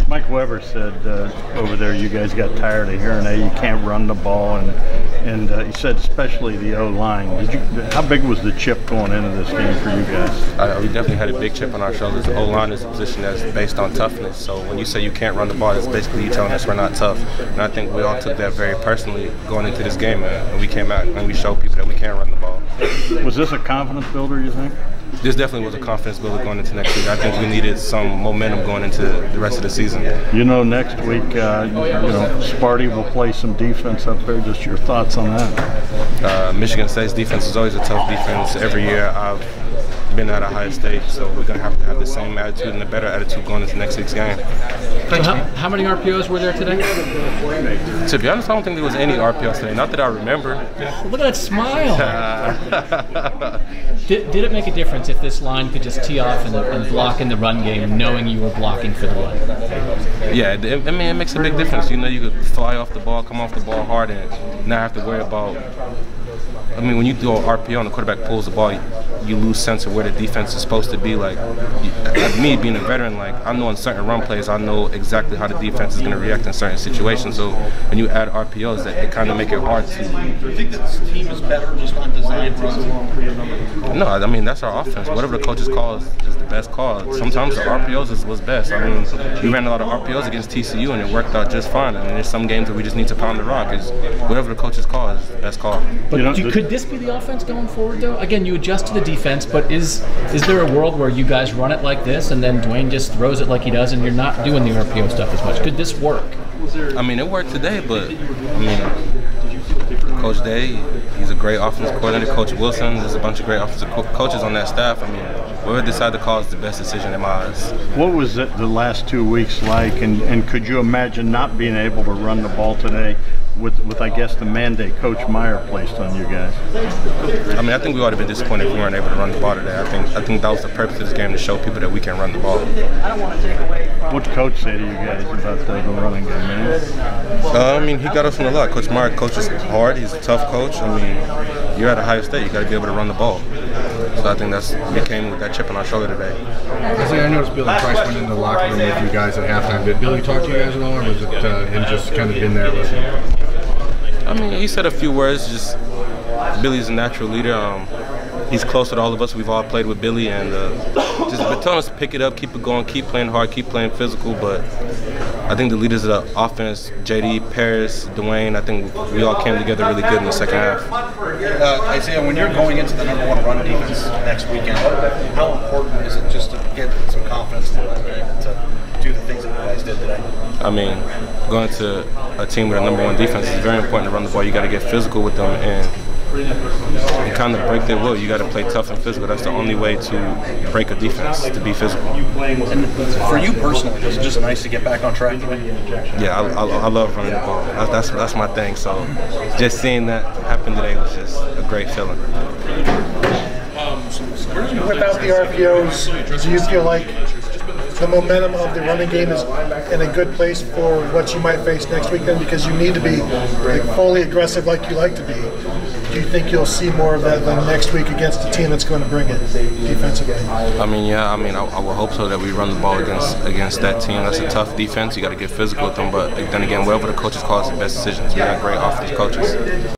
Mike Weber said over there you guys got tired of hearing that you can't run the ball, and he said especially the O-line. How big was the chip going into this game for you guys? We definitely had a big chip on our shoulders. The O-line is a position that's based on toughness. So when you say you can't run the ball, it's basically you telling us we're not tough. And I think we all took that very personally going into this game, and we came out and we showed people that we can run the ball. Was this a confidence builder, you think? This definitely was a confidence builder going into next week. I think we needed some momentum going into the rest of the season. You know, next week, Sparty will play some defense up there. Just your thoughts on that? Michigan State's defense is always a tough defense. Every year I've been at Ohio State, so we're going to have the same attitude and a better attitude going into next week's game. So how many RPOs were there today? To be honest, I don't think there was any RPOs today. Not that I remember. Look at that smile. Did it make a difference if this line could just tee off and block in the run game, knowing you were blocking for the run? Yeah, it makes a big difference. You know, you could fly off the ball, come off the ball hard, and not have to worry about. I mean, when you do an RPO and the quarterback pulls the ball, you lose sense of where the defense is supposed to be. Like me being a veteran, like I know in certain run plays, I know exactly how the defense is going to react in certain situations. So when you add RPOs, that it kind of make it hard to. Do you think that this team is better just on design runs? No, I mean that's our offense. Whatever the coaches call is the best call. Sometimes the RPOs is what's best. I mean, we ran a lot of RPOs against TCU and it worked out just fine. And there's some games where we just need to pound the rock. Is whatever the coaches call is the best call. But could this be the offense going forward, though? Again, you adjust to the defense, but is there a world where you guys run it like this and then Dwayne just throws it like he does and you're not doing the RPO stuff as much? Could this work? I mean, it worked today, but I mean, Coach Day, he's a great offensive coordinator. Coach Wilson, there's a bunch of great offensive coaches on that staff. I mean, whoever decided to call is the best decision in my eyes. What was it the last 2 weeks like, and could you imagine not being able to run the ball today with I guess the mandate Coach Meyer placed on you guys? I mean, I think we ought to be disappointed if we weren't able to run the ball today. I think that was the purpose of this game, to show people that we can run the ball. What'd Coach say to you guys about the running game, man? I mean, he got us in a lot. Coach Meyer coaches hard. He's a tough coach. I mean, you're at Ohio State. You got to be able to run the ball. So I think we came with that chip on our shoulder today. I noticed Billy Price went in the locker room with you guys at halftime. Did Billy talk to you guys at all, or was it him just kind of been there listening? I mean, he said a few words. Just Billy's a natural leader. He's close with all of us. We've all played with Billy, and just been telling us to pick it up, keep it going, keep playing hard, keep playing physical. But I think the leaders of the offense, JD, Paris, Dwayne, I think we all came together really good in the second half. Isaiah, when you're going into the #1 run defense next weekend, how important is it just to get some confidence in the run game to do the things that you guys did today? I mean, going to a team with a #1 defense is very important to run the ball. You got to get physical with them and kind of break their will. You got to play tough and physical. That's the only way to break a defense, to be physical. And for you personally, is it just nice to get back on track today? Yeah, I love running the ball. That's my thing. So just seeing that happen today was just a great feeling. Without the RPOs, do you feel like the momentum of the running game is in a good place for what you might face next weekend, because you need to be fully aggressive like you like to be? Do you think you'll see more of that next week against a team that's going to bring it defensively? I mean, yeah. I mean, I would hope so, that we run the ball against that team. That's a tough defense. You got to get physical with them. But then again, whatever the coaches call is the best decisions. We got great offensive coaches.